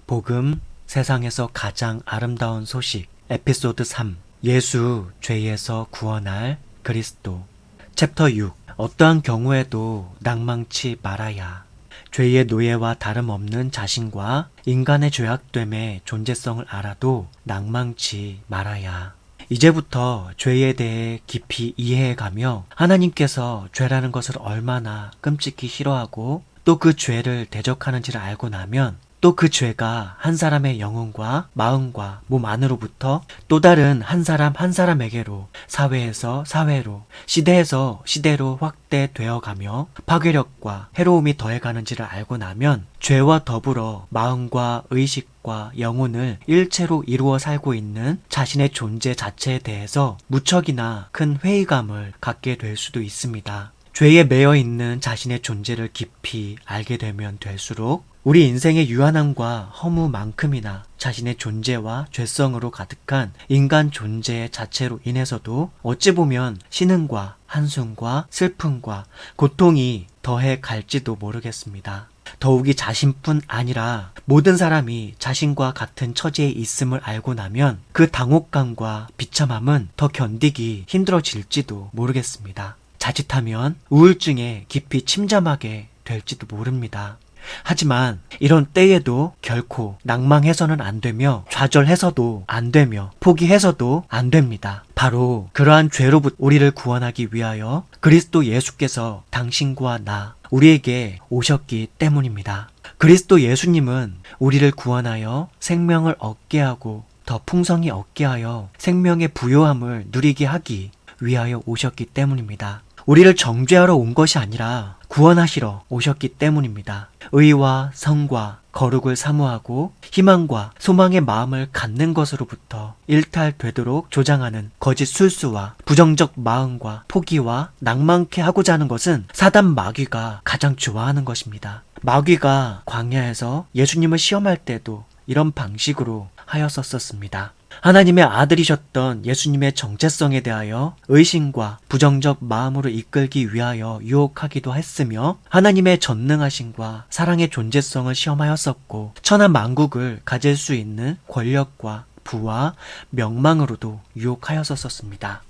복음, 세상에서 가장 아름다운 소식, 에피소드 3, 예수 죄에서 구원할 그리스도. 챕터 6, 어떠한 경우에도 낭망치 말아야. 죄의 노예와 다름없는 자신과 인간의 죄악됨의 존재성을 알아도 낭망치 말아야. 이제부터 죄에 대해 깊이 이해해가며 하나님께서 죄라는 것을 얼마나 끔찍히 싫어하고 또 그 죄를 대적하는지를 알고 나면 또 그 죄가 한 사람의 영혼과 마음과 몸 안으로부터 또 다른 한 사람 한 사람에게로 사회에서 사회로 시대에서 시대로 확대되어 가며 파괴력과 해로움이 더해가는지를 알고 나면 죄와 더불어 마음과 의식과 영혼을 일체로 이루어 살고 있는 자신의 존재 자체에 대해서 무척이나 큰 회의감을 갖게 될 수도 있습니다. 죄에 매여 있는 자신의 존재를 깊이 알게 되면 될수록 우리 인생의 유한함과 허무만큼이나 자신의 존재와 죄성으로 가득한 인간 존재 자체로 인해서도 어찌 보면 신음과 한숨과 슬픔과 고통이 더해 갈지도 모르겠습니다. 더욱이 자신뿐 아니라 모든 사람이 자신과 같은 처지에 있음을 알고 나면 그 당혹감과 비참함은 더 견디기 힘들어질지도 모르겠습니다. 자칫하면 우울증에 깊이 침잠하게 될지도 모릅니다. 하지만 이런 때에도 결코 낭망해서는 안 되며 좌절해서도 안 되며 포기해서도 안 됩니다. 바로 그러한 죄로부터 우리를 구원하기 위하여 그리스도 예수께서 당신과 나, 우리에게 오셨기 때문입니다. 그리스도 예수님은 우리를 구원하여 생명을 얻게 하고 더 풍성히 얻게 하여 생명의 부요함을 누리게 하기 위하여 오셨기 때문입니다. 우리를 정죄하러 온 것이 아니라 구원하시러 오셨기 때문입니다. 의와 성과 거룩을 사모하고 희망과 소망의 마음을 갖는 것으로부터 일탈되도록 조장하는 거짓 술수와 부정적 마음과 포기와 낭만케 하고자 하는 것은 사단 마귀가 가장 좋아하는 것입니다. 마귀가 광야에서 예수님을 시험할 때도 이런 방식으로 하였었습니다. 하나님의 아들이셨던 예수님의 정체성에 대하여 의심과 부정적 마음으로 이끌기 위하여 유혹하기도 했으며 하나님의 전능하심과 사랑의 존재성을 시험하였었고 천하 만국을 가질 수 있는 권력과 부와 명망으로도 유혹하였었습니다.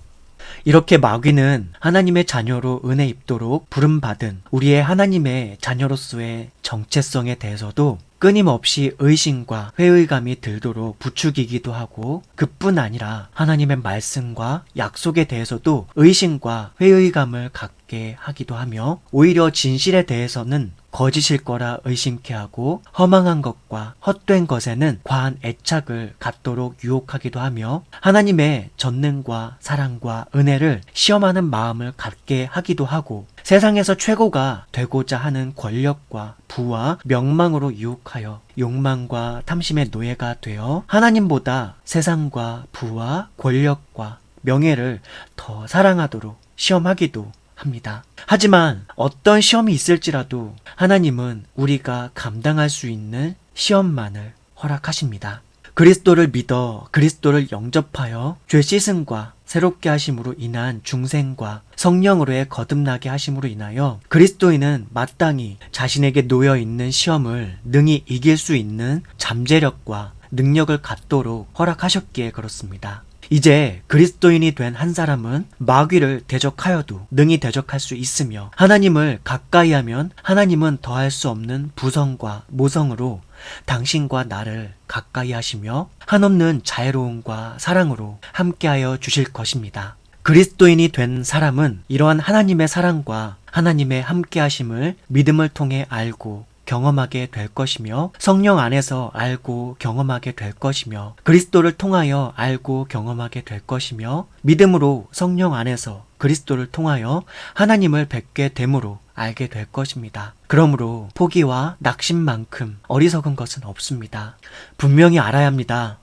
이렇게 마귀는 하나님의 자녀로 은혜 입도록 부름받은 우리의 하나님의 자녀로서의 정체성에 대해서도 끊임없이 의심과 회의감이 들도록 부추기기도 하고 그뿐 아니라 하나님의 말씀과 약속에 대해서도 의심과 회의감을 갖게 하기도 하며 오히려 진실에 대해서는 거짓일 거라 의심케 하고 허망한 것과 헛된 것에는 과한 애착을 갖도록 유혹하기도 하며 하나님의 전능과 사랑과 은혜를 시험하는 마음을 갖게 하기도 하고 세상에서 최고가 되고자 하는 권력과 부와 명망으로 유혹하여 욕망과 탐심의 노예가 되어 하나님보다 세상과 부와 권력과 명예를 더 사랑하도록 시험하기도 합니다. 하지만 어떤 시험이 있을지라도 하나님은 우리가 감당할 수 있는 시험만을 허락하십니다. 그리스도를 믿어 그리스도를 영접하여 죄 씻음과 새롭게 하심으로 인한 중생과 성령으로의 거듭나게 하심으로 인하여 그리스도인은 마땅히 자신에게 놓여 있는 시험을 능히 이길 수 있는 잠재력과 능력을 갖도록 허락하셨기에 그렇습니다. 이제 그리스도인이 된 한 사람은 마귀를 대적하여도 능히 대적할 수 있으며 하나님을 가까이 하면 하나님은 더할 수 없는 부성과 모성으로 당신과 나를 가까이 하시며 한없는 자애로움과 사랑으로 함께하여 주실 것입니다. 그리스도인이 된 사람은 이러한 하나님의 사랑과 하나님의 함께하심을 믿음을 통해 알고 경험하게 될 것이며 성령 안에서 알고 경험하게 될 것이며 그리스도를 통하여 알고 경험하게 될 것이며 믿음으로 성령 안에서 그리스도를 통하여 하나님을 뵙게 됨으로 알게 될 것입니다. 그러므로 포기와 낙심만큼 어리석은 것은 없습니다. 분명히 알아야 합니다.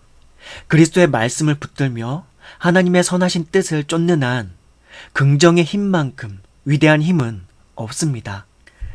그리스도의 말씀을 붙들며 하나님의 선하신 뜻을 쫓는 한 긍정의 힘만큼 위대한 힘은 없습니다.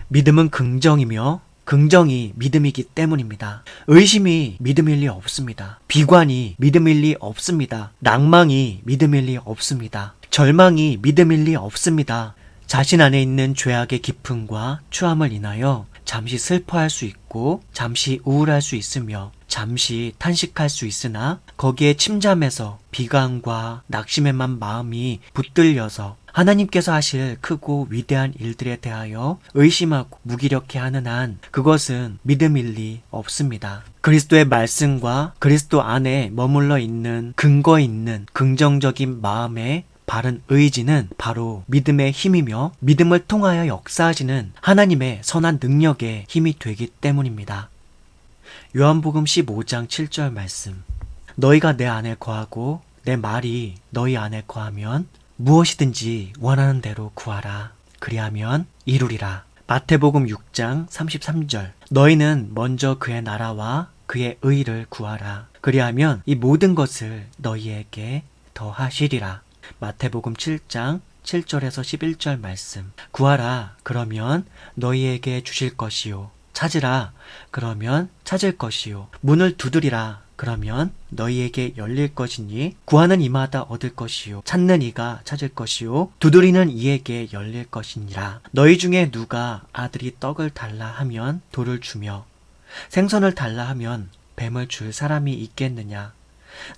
믿음은 긍정이며 긍정이 믿음이기 때문입니다. 의심이 믿음일 리 없습니다. 비관이 믿음일 리 없습니다. 낭망이 믿음일 리 없습니다. 절망이 믿음일 리 없습니다. 자신 안에 있는 죄악의 깊음과 추함을 인하여 잠시 슬퍼할 수 있고 있고 잠시 우울할 수 있으며 잠시 탄식할 수 있으나 거기에 침잠해서 비관과 낙심에만 마음이 붙들려서 하나님께서 하실 크고 위대한 일들에 대하여 의심하고 무기력해하는 한 그것은 믿음일 리 없습니다. 그리스도의 말씀과 그리스도 안에 머물러 있는 근거 있는 긍정적인 마음의 바른 의지는 바로 믿음의 힘이며 믿음을 통하여 역사하시는 하나님의 선한 능력의 힘이 되기 때문입니다. 요한복음 15장 7절 말씀. 너희가 내 안에 거하고 내 말이 너희 안에 거하면 무엇이든지 원하는 대로 구하라. 그리하면 이루리라. 마태복음 6장 33절. 너희는 먼저 그의 나라와 그의 의를 구하라. 그리하면 이 모든 것을 너희에게 더하시리라. 마태복음 7장 7절에서 11절 말씀. 구하라. 그러면 너희에게 주실 것이요. 찾으라. 그러면 찾을 것이요. 문을 두드리라. 그러면 너희에게 열릴 것이니 구하는 이마다 얻을 것이요. 찾는 이가 찾을 것이요. 두드리는 이에게 열릴 것이니라. 너희 중에 누가 아들이 떡을 달라 하면 돌을 주며 생선을 달라 하면 뱀을 줄 사람이 있겠느냐.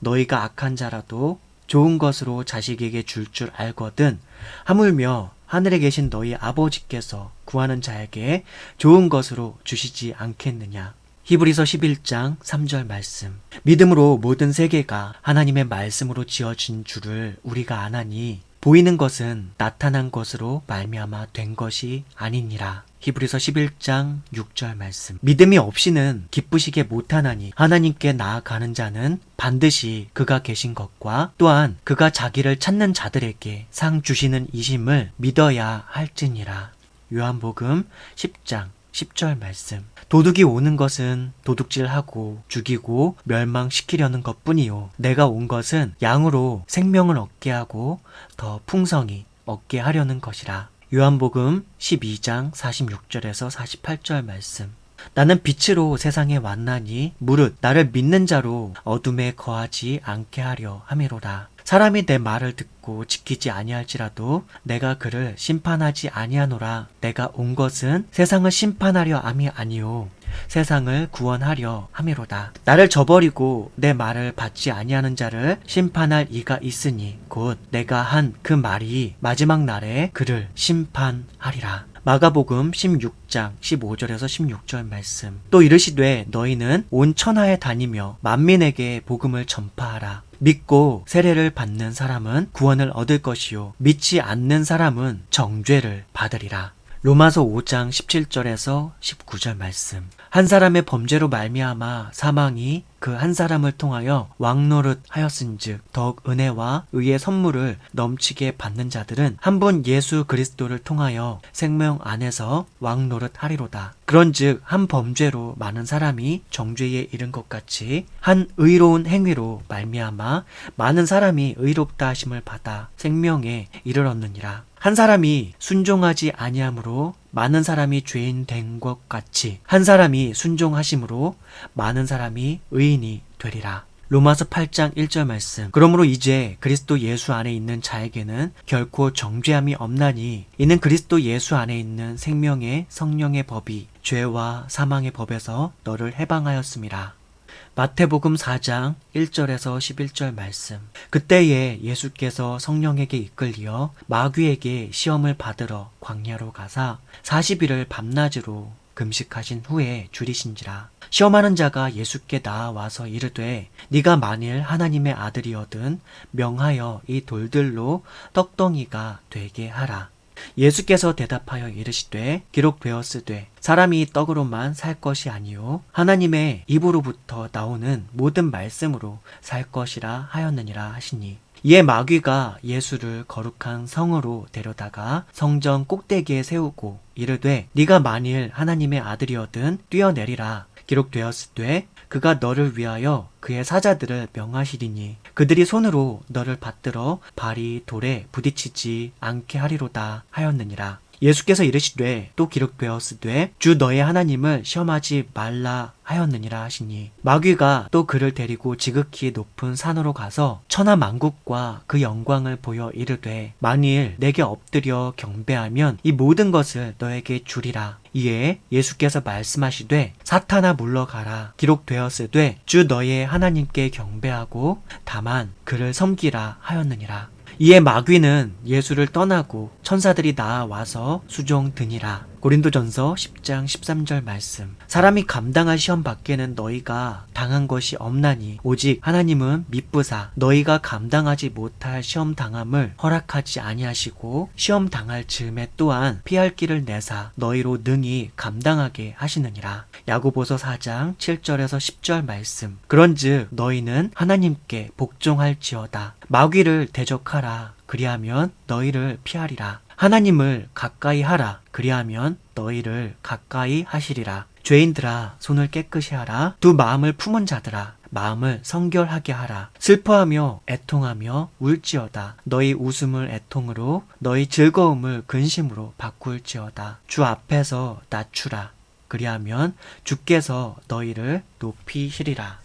너희가 악한 자라도 좋은 것으로 자식에게 줄 줄 알거든 하물며 하늘에 계신 너희 아버지께서 구하는 자에게 좋은 것으로 주시지 않겠느냐. 히브리서 11장 3절 말씀. 믿음으로 모든 세계가 하나님의 말씀으로 지어진 줄을 우리가 아나니 보이는 것은 나타난 것으로 말미암아 된 것이 아니니라. 히브리서 11장 6절 말씀. 믿음이 없이는 기쁘시게 못하나니 하나님께 나아가는 자는 반드시 그가 계신 것과 또한 그가 자기를 찾는 자들에게 상 주시는 이심을 믿어야 할지니라. 요한복음 10장 10절 말씀. 도둑이 오는 것은 도둑질하고 죽이고 멸망시키려는 것뿐이요. 내가 온 것은 양으로 생명을 얻게 하고 더 풍성히 얻게 하려는 것이라. 요한복음 12장 46절에서 48절 말씀. 나는 빛으로 세상에 왔나니 무릇 나를 믿는 자로 어둠에 거하지 않게 하려 함이로라. 사람이 내 말을 듣고 지키지 아니할지라도 내가 그를 심판하지 아니하노라. 내가 온 것은 세상을 심판하려 함이 아니요 세상을 구원하려 함이로다. 나를 저버리고 내 말을 받지 아니하는 자를 심판할 이가 있으니 곧 내가 한 그 말이 마지막 날에 그를 심판하리라. 마가복음 16장 15절에서 16절 말씀. 또 이르시되 너희는 온 천하에 다니며 만민에게 복음을 전파하라. 믿고 세례를 받는 사람은 구원을 얻을 것이요 믿지 않는 사람은 정죄를 받으리라. 로마서 5장 17절에서 19절 말씀. 한 사람의 범죄로 말미암아 사망이 그 한 사람을 통하여 왕노릇 하였은즉 더욱 은혜와 의의 선물을 넘치게 받는 자들은 한 분 예수 그리스도를 통하여 생명 안에서 왕노릇 하리로다. 그런즉 한 범죄로 많은 사람이 정죄에 이른 것 같이 한 의로운 행위로 말미암아 많은 사람이 의롭다 하심을 받아 생명에 이르렀느니라. 한 사람이 순종하지 아니함으로 많은 사람이 죄인 된 것 같이 한 사람이 순종하심으로 많은 사람이 의인이 되리라. 로마서 8장 1절 말씀. 그러므로 이제 그리스도 예수 안에 있는 자에게는 결코 정죄함이 없나니 이는 그리스도 예수 안에 있는 생명의 성령의 법이 죄와 사망의 법에서 너를 해방하였음이라. 마태복음 4장 1절에서 11절 말씀. 그때에 예수께서 성령에게 이끌리어 마귀에게 시험을 받으러 광야로 가사 40일을 밤낮으로 금식하신 후에 줄이신지라. 시험하는 자가 예수께 나아와서 이르되 네가 만일 하나님의 아들이거든 명하여 이 돌들로 떡덩이가 되게 하라. 예수께서 대답하여 이르시되 기록되었으되 사람이 떡으로만 살 것이 아니요 하나님의 입으로부터 나오는 모든 말씀으로 살 것이라 하였느니라 하시니. 이에 마귀가 예수를 거룩한 성으로 데려다가 성전 꼭대기에 세우고 이르되 네가 만일 하나님의 아들이거든 뛰어내리라. 기록되었으되 그가 너를 위하여 그의 사자들을 명하시리니 그들이 손으로 너를 받들어 발이 돌에 부딪히지 않게 하리로다 하였느니라. 예수께서 이르시되 또 기록되었으되 주 너의 하나님을 시험하지 말라 하였느니라 하시니 마귀가 또 그를 데리고 지극히 높은 산으로 가서 천하 만국과 그 영광을 보여 이르되 만일 내게 엎드려 경배하면 이 모든 것을 너에게 주리라. 이에 예수께서 말씀하시되 사탄아 물러가라 기록되었으되 주 너의 하나님께 경배하고 다만 그를 섬기라 하였느니라. 이에 마귀는 예수를 떠나고 천사들이 나와서 수종드니라. 고린도전서 10장 13절 말씀. 사람이 감당할 시험 밖에는 너희가 당한 것이 없나니 오직 하나님은 미쁘사 너희가 감당하지 못할 시험 당함을 허락하지 아니하시고 시험 당할 즈음에 또한 피할 길을 내사 너희로 능히 감당하게 하시느니라. 야고보서 4장 7절에서 10절 말씀. 그런즉 너희는 하나님께 복종할지어다. 마귀를 대적하라. 그리하면 너희를 피하리라. 하나님을 가까이 하라. 그리하면 너희를 가까이 하시리라. 죄인들아 손을 깨끗이 하라. 두 마음을 품은 자들아 마음을 성결하게 하라. 슬퍼하며 애통하며 울지어다. 너희 웃음을 애통으로 너희 즐거움을 근심으로 바꿀지어다. 주 앞에서 낮추라. 그리하면 주께서 너희를 높이시리라.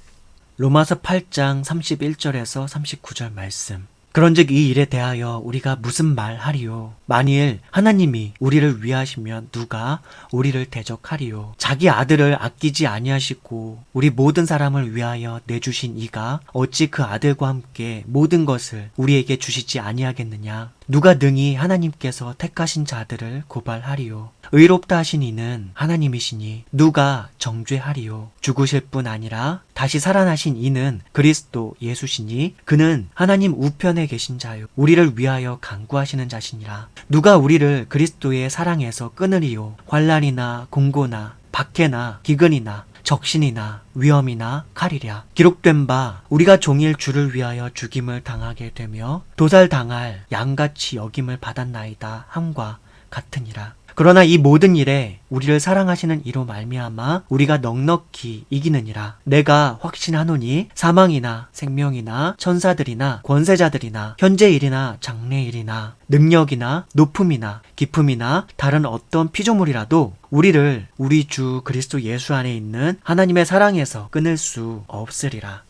로마서 8장 31절에서 39절 말씀. 그런즉 이 일에 대하여 우리가 무슨 말하리요? 만일 하나님이 우리를 위하시면 누가 우리를 대적하리요? 자기 아들을 아끼지 아니하시고 우리 모든 사람을 위하여 내주신 이가 어찌 그 아들과 함께 모든 것을 우리에게 주시지 아니하겠느냐? 누가 능히 하나님께서 택하신 자들을 고발하리요? 의롭다 하신 이는 하나님이시니 누가 정죄하리요? 죽으실 뿐 아니라 다시 살아나신 이는 그리스도 예수시니 그는 하나님 우편에 계신 자요 우리를 위하여 간구하시는 자시니라. 누가 우리를 그리스도의 사랑에서 끊으리요? 환난이나 공고나 박해나 기근이나 적신이나 위험이나 칼이랴. 기록된 바 우리가 종일 주를 위하여 죽임을 당하게 되며 도살당할 양같이 여김을 받았나이다 함과 같으니라. 그러나 이 모든 일에 우리를 사랑하시는 이로 말미암아 우리가 넉넉히 이기느니라. 내가 확신하노니 사망이나 생명이나 천사들이나 권세자들이나 현재일이나 장래일이나 능력이나 높음이나 깊음이나 다른 어떤 피조물이라도 우리를 우리 주 그리스도 예수 안에 있는 하나님의 사랑에서 끊을 수 없으리라.